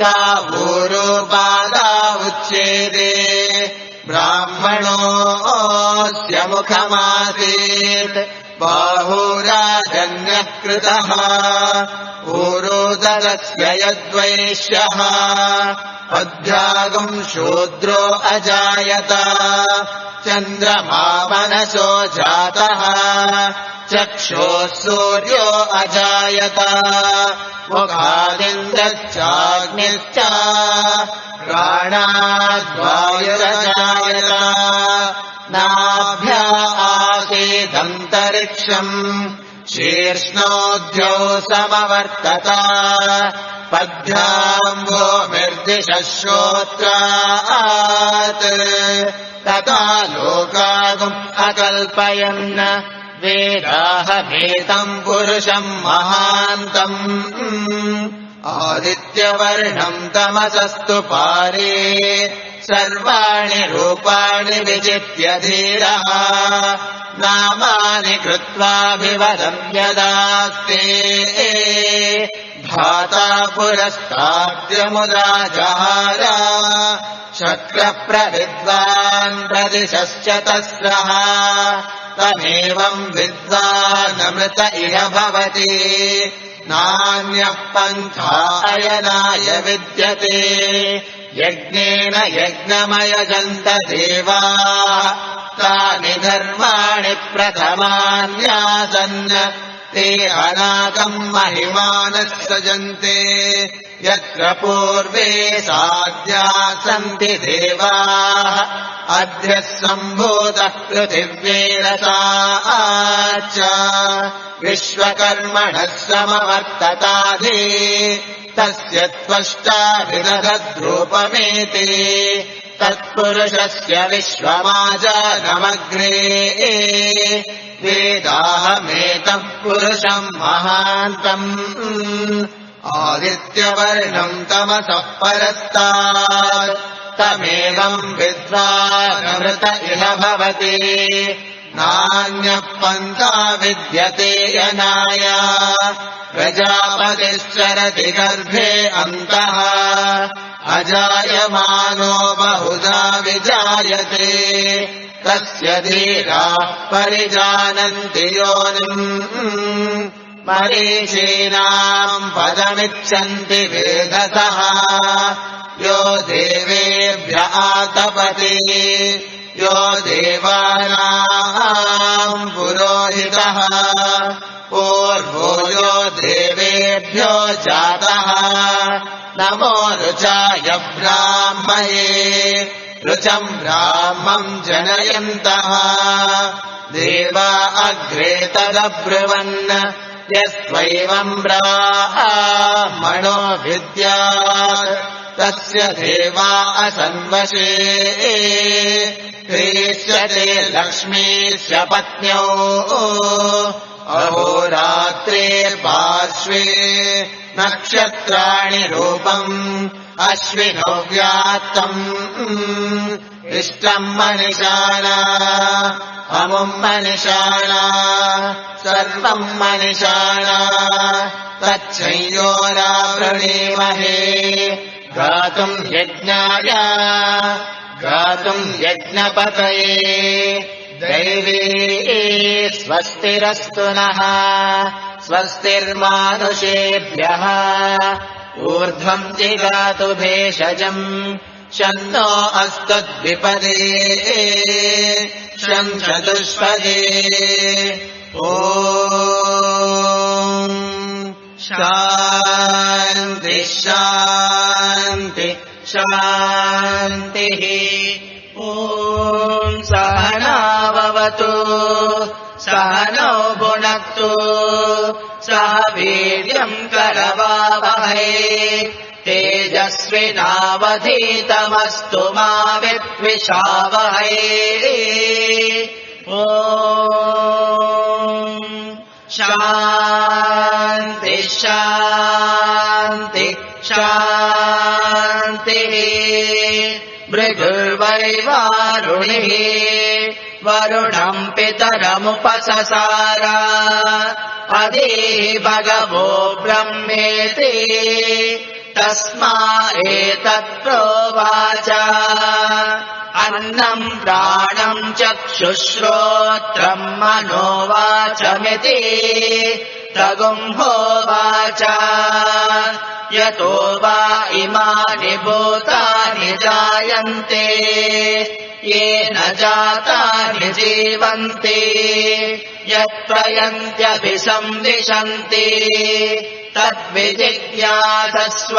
कावूरुपादा उच्येते ब्राह्मणोऽस्य मुखमासीत् बाहुराजन्यः कृतः ऊरोदरस्य यद्वैश्यः पद्भ्यागम् शूद्रो अजायत चन्द्रमा मनसो जातः चक्षोः सूर्यो अजायत मुखादिन्द्रश्चाग्निश्च प्राणाद्वायुरजायत नाभ्या आसीदन्तरिक्षम् शीर्ष्णोऽद्यौ समवर्तत पद्भ्याम् भूमिर्दिशः श्रोत्रात् तथा लोकागुम् अकल्पयन् वेदाहमेतम् पुरुषम् महान्तम् आदित्यवर्णम् तमसस्तु पारे सर्वाणि रूपाणि विचित्य धीरः नामानि कृत्वाभिवदन्यदास्ते धाता पुरस्ताद्यमुदा जहार शक्रप्रविद्वान् प्रदिशश्च तस्रः तमेवम् विद्वानमृत इह भवति नान्यः पन्था अयनाय विद्यते यज्ञेन यज्ञमयजन्त देवाः तानि धर्माणि प्रथमान्यासन् ते अनागम् महिमानः सजन्ते यत्र पूर्वे साध्याः सन्ति देवाः अद्य सम्भूतः पृथिव्यैरसाच्च विश्वकर्मणः समवर्तताधि तस्य त्वष्टाभिदधद्रूपमेति तत्पुरुषस्य विश्वमाजानमग्रे वेदाहमेतम् पुरुषम् महान्तम् आदित्यवर्णम् तमसः परस्तात् तमेवम् विद्वानमृत इह भवति नान्यः पन्था विद्यते यनाय प्रजापतिश्चरति गर्भे अन्तः अजायमानो बहुधा विजायते तस्य धीराः परिजानन्ति योनिम् मरीचीनाम् पदमिच्छन्ति वेदसः यो देवेभ्य आतपति यो देवानाम् पुरोहितः पूर्वो यो देवेभ्यो जातः नमो ऋचाय ब्राह्मये ऋचम् ब्राह्मम् जनयन्तः देवा अग्रे तदब्रुवन् यस्त्वैवम् ब्राह्मणो विद्यात् तस्य देवा असन्वशे क्रीष्यते लक्ष्मीश्च पत्न्यो अहोरात्रे पार्श्वे नक्षत्राणि रूपम् अश्विनो व्यात्तम् इष्टम् मनिषाणा अमुम् मनिषाणा सर्वम् मनिषाणा तच्छंयोरा वृणीमहे गातुम् यज्ञाय गातुम् यज्ञपतये दैवी स्वस्तिरस्तु नः स्वस्तिर्मानुषेभ्यः ऊर्ध्वम् जिगातु भेषजम् शन्नो अस्तद्विपदे शं चतुष्पदे ॐ शान्ति शान्ति शान्तिः ॐ सहनाववतु सहनौ भुनक्तु सह वीर्यम् करवावहै तेजस्विनावधीतमस्तु मा विद्विषावहै ॐ शान्ति शान्ति शान्तिः भृगुर्वैवारुणिः वरुणम् पितरमुपससार अधीः भगवो ब्रह्मेति तस्मा एतत्प्रोवाच अन्नम् प्राणम् चक्षुश्रोत्रम् मनोवाचमिति तगुम्होवाच यतो वा इमानि भूतानि जायन्ते येन जातानि जीवन्ति यत्प्रयन्त्यभिसंविशन्ति तद्विजिज्ञासस्व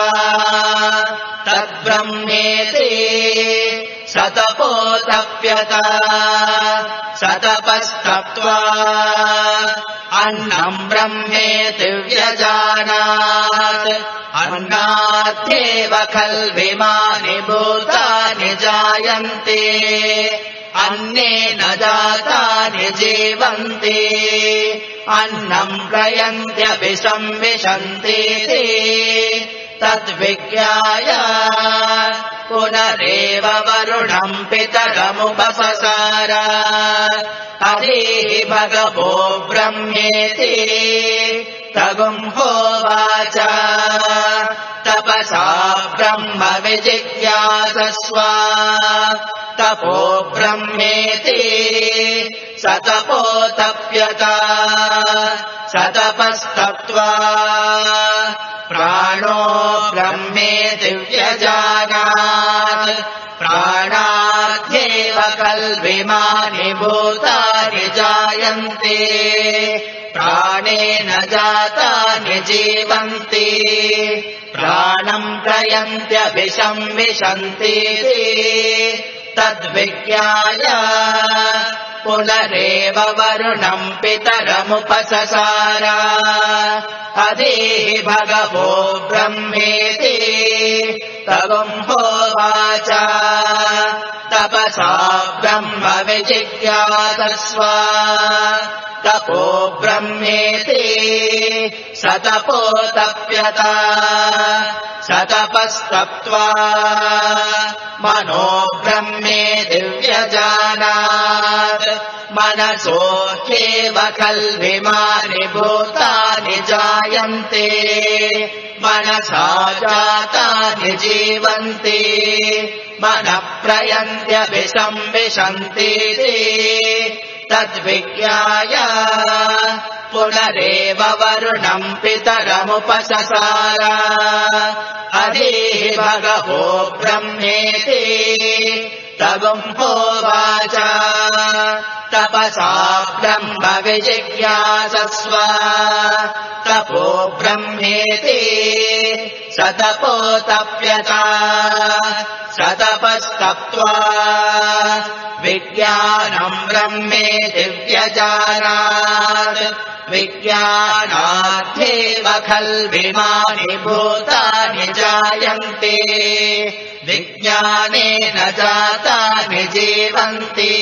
तद्ब्रह्मेति सतपोतप्यत सतपस्तप्त्वा अन्नम् ब्रह्मेति व्यजानात् अन्नाद्येव खल्विमानि भूतानि जायन्ते अन्नेन जातानि जीवन्ति अन्नम् प्रयन्त्यभिसंविशन्ति तद्विज्ञाय पुनरेव वरुणम् पितरमुपससार अधीहि भगवो ब्रह्मेति तगुंहोवाच तपसा ब्रह्म विजिज्ञासस्व तपो ब्रह्मेति स तपोतप्यत स तपस्तप्त्वा प्राणो ब्रह्मेति व्यजानात् प्राणाद्यैव कल्विमानि भूतानि जायन्ते प्राणेन जातानि जीवन्ति प्राणम् प्रयन्त्यभिसंविशन्तीति तद्विज्ञाय पुनरेव वरुणम् पितरमुपससार अधीहि भगवो ब्रह्मेति तगुंहोवाच तपसा ब्रह्म विजिज्ञासस्व तपो ब्रह्मेति स तपोतप्यत स तपस्तप्त्वा मनो ब्रह्मेति व्यजानात् मनसो ह्येव कल्विमानि भूतानि जायन्ते मनसा जातानि जीवन्ति मनः प्रयन्त्यभिसंविशन्तीति तद्विज्ञाय पुनरेव वरुणम् पितरमुपससार अधीहि भगवो ब्रह्मेति तगुंहोवाच तपसा ब्रह्म विजिज्ञासस्व तपो ब्रह्मेति स तपोतप्यत स तपस्तप्त्वा विज्ञानम् ब्रह्मेति व्यजानात् विज्ञानाद्यैव खल्विमानि भूतानि जायन्ते विज्ञानेन जातानि जीवन्ति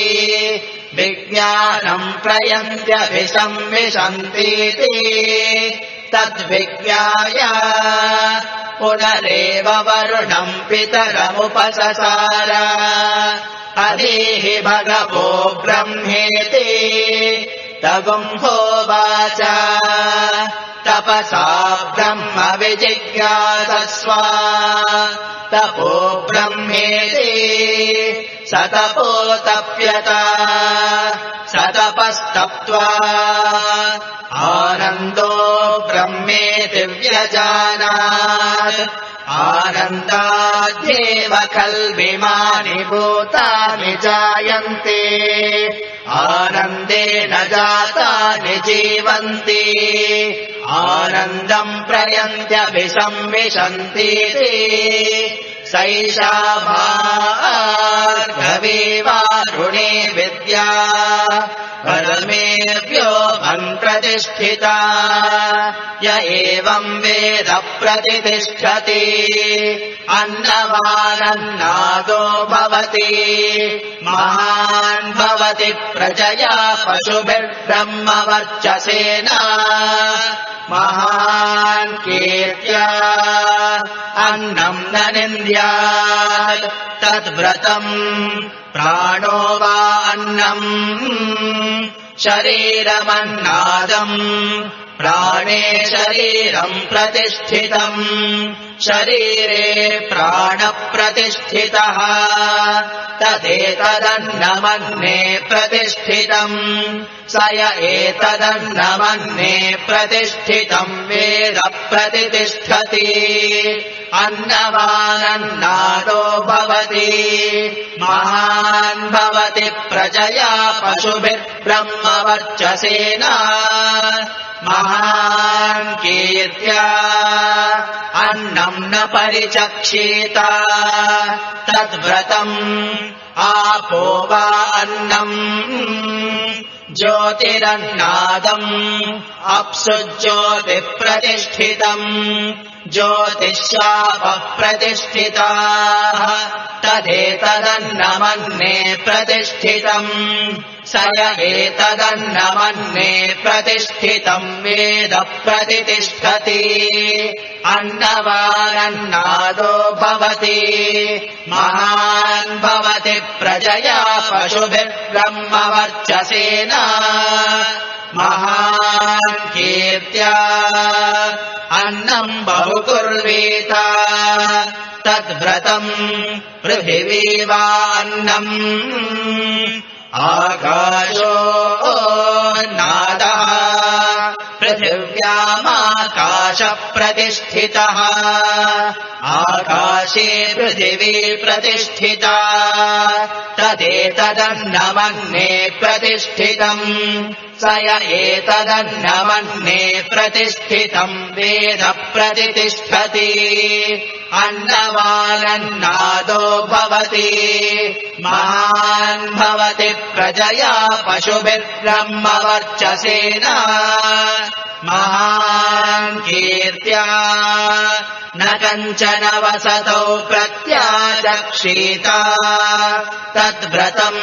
विज्ञानम् प्रयन्त्यभिसंविशन्तीति तद्विज्ञाय पुनरेव वरुणम् पितरमुपससार अधीहि भगवो ब्रह्मेति तगुंहोवाच तपसा ब्रह्म विजिज्ञासस्व तपो ब्रह्मेति स तपोतप्यत स तपस्तप्त्वा आनन्दो ब्रह्मेति व्यजानात् आनन्दाद्यैव खल्विमानि भूतानि जायन्ते आनन्देन जातानि जीवन्ति आनन्दम् प्रयन्त्यभिसंविशन्तीति सैषा भार्गवीवारुणे विद्या परमेभ्यो प्रतिष्ठिता य एवम् वेद प्रतिष्ठति अन्नवानन्नादो भवति महान् भवति प्रजया पशुभिर्ब्रह्मवर्चसेन महान् कीर्त्या अन्नम् न निन्द्यात् तद्व्रतम् प्राणो वा अन्नम् शरीरमन्नादम् प्राणे शरीरम् प्रतिष्ठितम् शरीरे प्राणप्रतिष्ठितः तदेतदन्नमन्ने प्रतिष्ठितम् स य एतदन्नमन्ने प्रतिष्ठितम् वेद प्रतिष्ठति अन्नवानन्नादो भवति महान् भवति प्रजया पशुभिर्ब्रह्मवर्चसेन महान् कीर्त्या अन्नम् न परिचक्षेत तद्व्रतम् आपो वा अन्नम् ज्योतिरन्नादम् अप्सु ज्योतिप्रतिष्ठितम् ज्योतिष्यापः प्रतिष्ठिताः तदेतदन्नमन्ये प्रतिष्ठितम् स य एतदन्नमन्ये प्रतिष्ठितम् वेद प्रतितिष्ठति अन्नवानन्नादो भवति महान् भवति प्रजया पशुभिर्ब्रह्मवर्चसेन महान् कीर्त्या अन्नम् बहुकुर्वीत तद्व्रतम् पृथिवीवान्नम् आकाशो नादः पृथिव्यामाकाशप्रतिष्ठितः आकाशे पृथिवी प्रतिष्ठिता तदेतदन्नमन्ये प्रतिष्ठितम् स य एतदन्नमन्ये प्रतिष्ठितम् वेद प्रतितिष्ठति अन्नवानन्नादो भवति महान् भवति प्रजया पशुभिर्ब्रह्मवर्चसेन महान् कीर्त्या न कञ्चन वसतौ प्रत्याचक्षीता तद्व्रतम्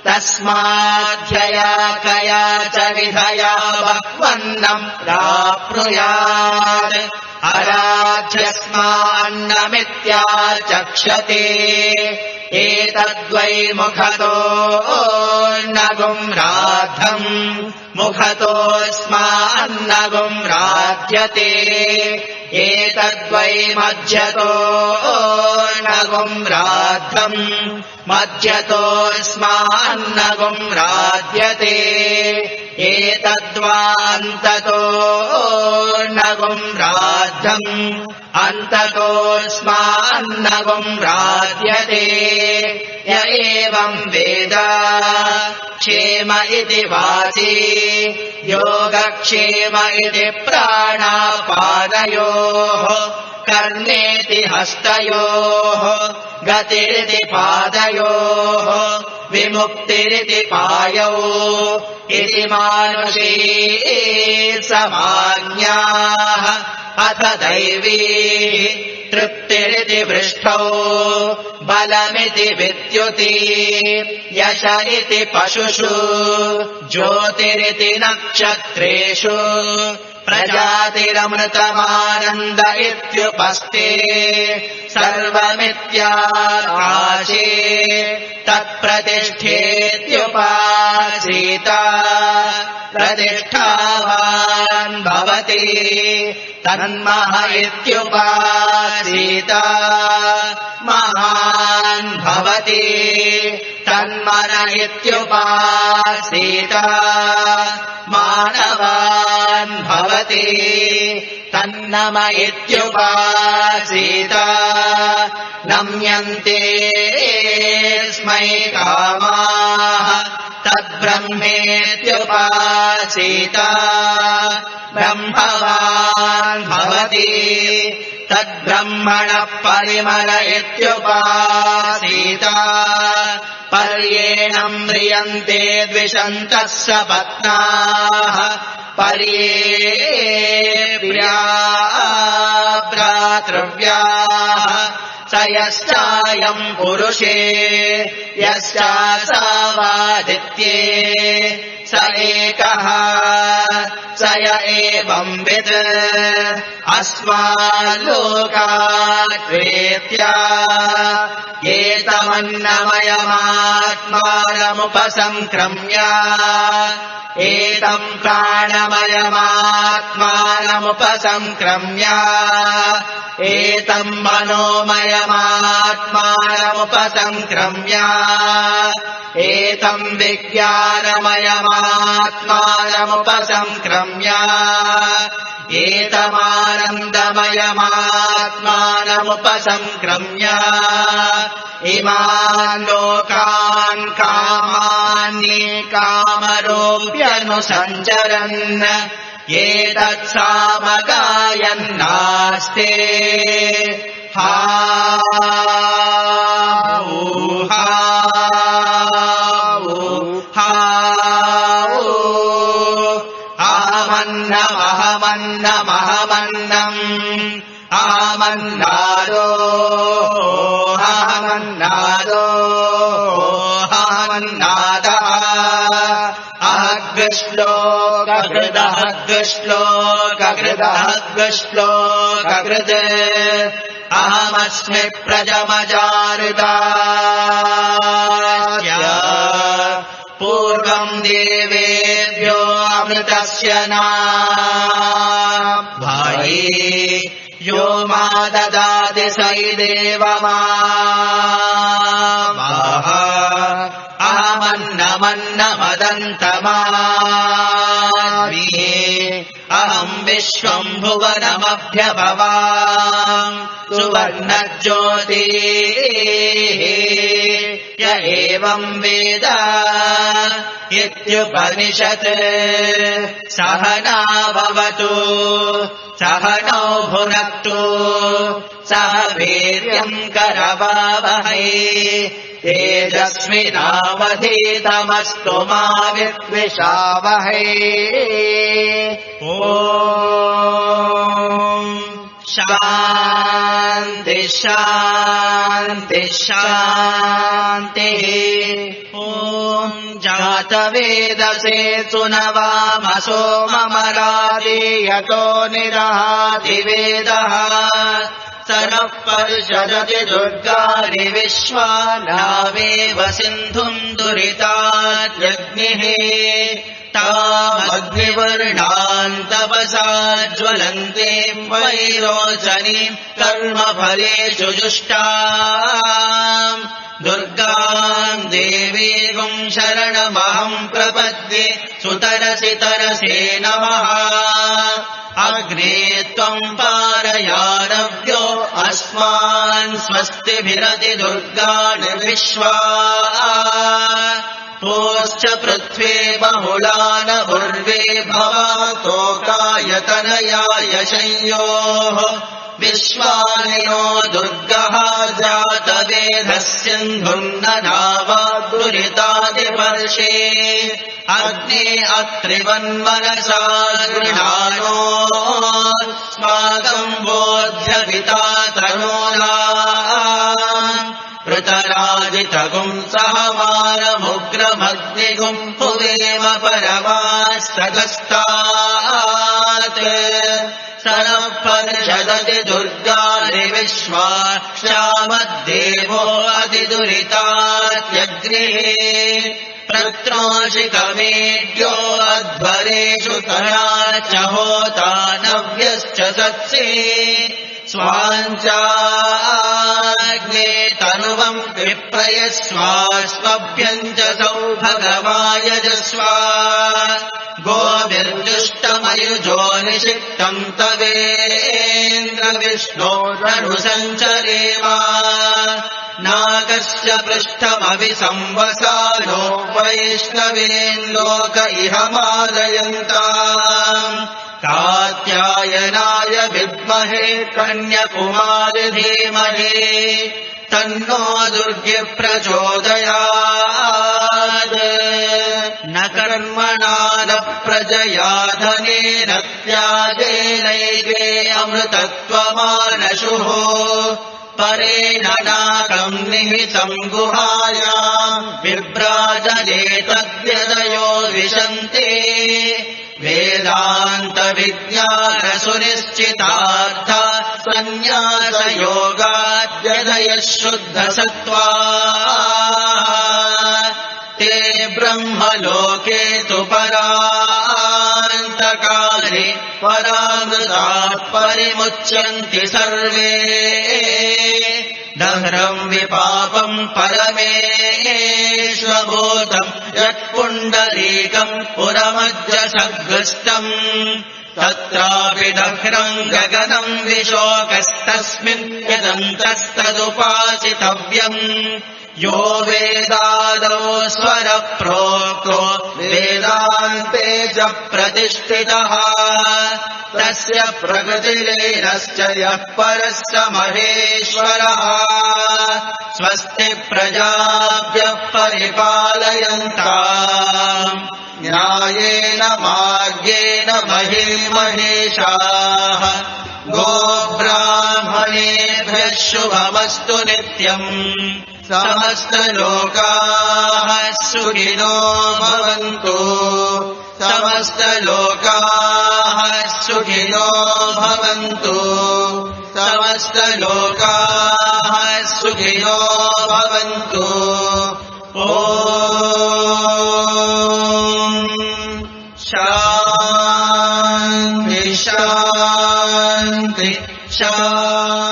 तस्माध्यया कया च विधया बह्वन्नम् प्राप्नुयात् अराध्यस्मान्नमित्याचक्षते एतद्वै मुखतो नगुम् राद्धम् मुखतोऽस्मान्नगुम् राध्यते एतद्वै मध्यतो नगुम् राद्धम् मध्यतोऽस्मान्नगुम् राध्यते एतद्वान्ततो नगुम् राद्धम् अन्ततोऽस्मान्नगुम् राध्यते य एवम् वेद क्षेम इति वाचि योगक्षेम इति प्राणापानयोः कर्णेति हस्तयोः गतिरिति पादयोः विमुक्तिरिति पायौ इति मानुषी समाज्ञाः अथ दैवी तृप्तिरिति वृष्टौ बलमिति विद्युति यश इति पशुषु ज्योतिरिति नक्षत्रेषु प्रजातिरमृतमानन्द इत्युपस्थे सर्वमित्याकाशे तत्प्रतिष्ठेत्युपासीत प्रतिष्ठावान् भवति तन्मह इत्युपासीत महान् भवति तन्मन इत्युपासीत मानवान् भवति तन्नम इत्युपासीत नम्यन्ते स्मै कामाः तद्ब्रह्मेत्युपासीत ब्रह्मवान् भवति तद्ब्रह्मणः परिमल इत्युपासीत पर्येण म्रियन्ते द्विषन्तः सपत्नाः पर्ये प्रिया भ्रातृव्याः स यश्चायम् पुरुषे यश्चासावादित्ये स एकः स य एवंवित् अस्माल्लोकात् वेत्या एतमन्नमयमात्मानमुपसंक्रम्य एतम् प्राणमयमात्मानमुपसंक्रम्य एतम् मनोमयमात्मानमुपसंक्रम्य एतम् विज्ञानमयमात्मानमुपसंक्रम्य एतमानन्दमयमात्मानमुपसंक्रम्य इमान् लोकान् कामान्ये कामरूप्यनुसञ्चरन् एतत्सामगायन्नास्ते हा अहमन्नादो अहमन्नादो अहमन्नादः अहग्श्लोककृदहग्श्लोककृदहग्श्लोककृत् अहमस्मि प्रजमजारुदास्य पूर्वम् देवेभ्यो अमृतस्य नाभायि यो मा ददाति सैदेव माः अहमन्नमन्नमदन्तमामि अहम् विश्वम् भुवनमभ्यभवाम् सुवर्णज्योतिः य एवम् वेद इत्युपनिषत् सहना भवतु सहनौ भुनक्तु सह वीर्यम् करवावहै तेजस्विनावधीतमस्तु मा विद्विषावहै ॐ शान्ति शान्ति शान्तिः ॐ जातवेदसे सुनवामसो ममरादीयतो निरहादिवेदः सरः पर्षदति दुर्गाणि विश्वानावेव सिन्धुम् दुरिताद्यग्निः तामग्निवर्णान्तपसा ज्वलन्तीम् वैरोचनीम् कर्मफलेषु जुष्टाम् दुर्गाम् देवीगुम् शरणमहम् प्रपद्ये सुतरसि तरसे नमः अग्ने त्वम् पारयानव्यो अस्मान् स्वस्तिभिरति दुर्गाणि विश्वा तोश्च पृथ्वे बहुलान उर्वे भवातोकायतनयाय शय्योः विश्वानि नो दुर्गः जातवेदः सिन्धुर्ननावा दुरितादिपर्षे अग्ने अत्रिवन्मनसा गृहाणोऽस्माकम् बोध्यपिता तनूना ऋतराजितगुम् सहमानमुग्रमग्निगुम् हुवेम परमास्ततस्तात् सरः पर्षदति दुर्गाणि विश्वा श्यामद्देवो अतिदुरितात्यग्निः प्रत्रोषिकमेड्यो अध्वरेषु तराच होता नव्यश्च सत्से स्वाञ्चाग्ने तनुवम् विप्रयस्वास्मभ्यम् च सौभगमायजस्वा गोभिर्जुष्टमयुजो निषिक्तम् तवेन्द्रविष्णो ननुसञ्चरेम नागस्य पृष्ठमभिसंवसानो वैष्णवेन्लोक इह मादयन्ताम् कात्यायनाय विद्महे कन्याकुमारि धीमहि तन्नो दुर्गे प्रचोदयात् न कर्मणा न प्रजया धनेन त्यागेनैके अमृतत्वमानशुः परेण नाकम् निहितम् गुहायाम् बिभ्राजने तद्यदयो विशन्ते वेदान्तविज्ञानसुनिश्चितार्थ सन्न्यासयोगाद्यदयः शुद्धसत्त्वा ते ब्रह्मलोके तु परान्तकाले परामृतात् परिमुच्यन्ति सर्वे दह्रम् विपापम् परमेश्वभूतम् यत्पुण्डरीकम् पुरमज्जसग्रस्तम् तत्रापि दह्रम् गगनम् विशोकस्तस्मिन् यदन्तस्तदुपासितव्यम् यो वेदादौ स्वरप्रोक्तो वेदान्ते च प्रतिष्ठितः तस्य प्रकृतिलीनश्च यः परश्च महेश्वरः स्वस्ति प्रजाभ्यः परिपालयन्ताम् न्यायेन मार्गेण महीमहेशाः गोब्राह्मणेभ्यः शुभमस्तु नित्यम् समस्तलोकाः सुखिनो भवन्तु समस्तलोकाः सुखिनो भवन्तु समस्तलोकाः सुखिनो भवन्तु ॐ शान्ति शान्ति शान्ति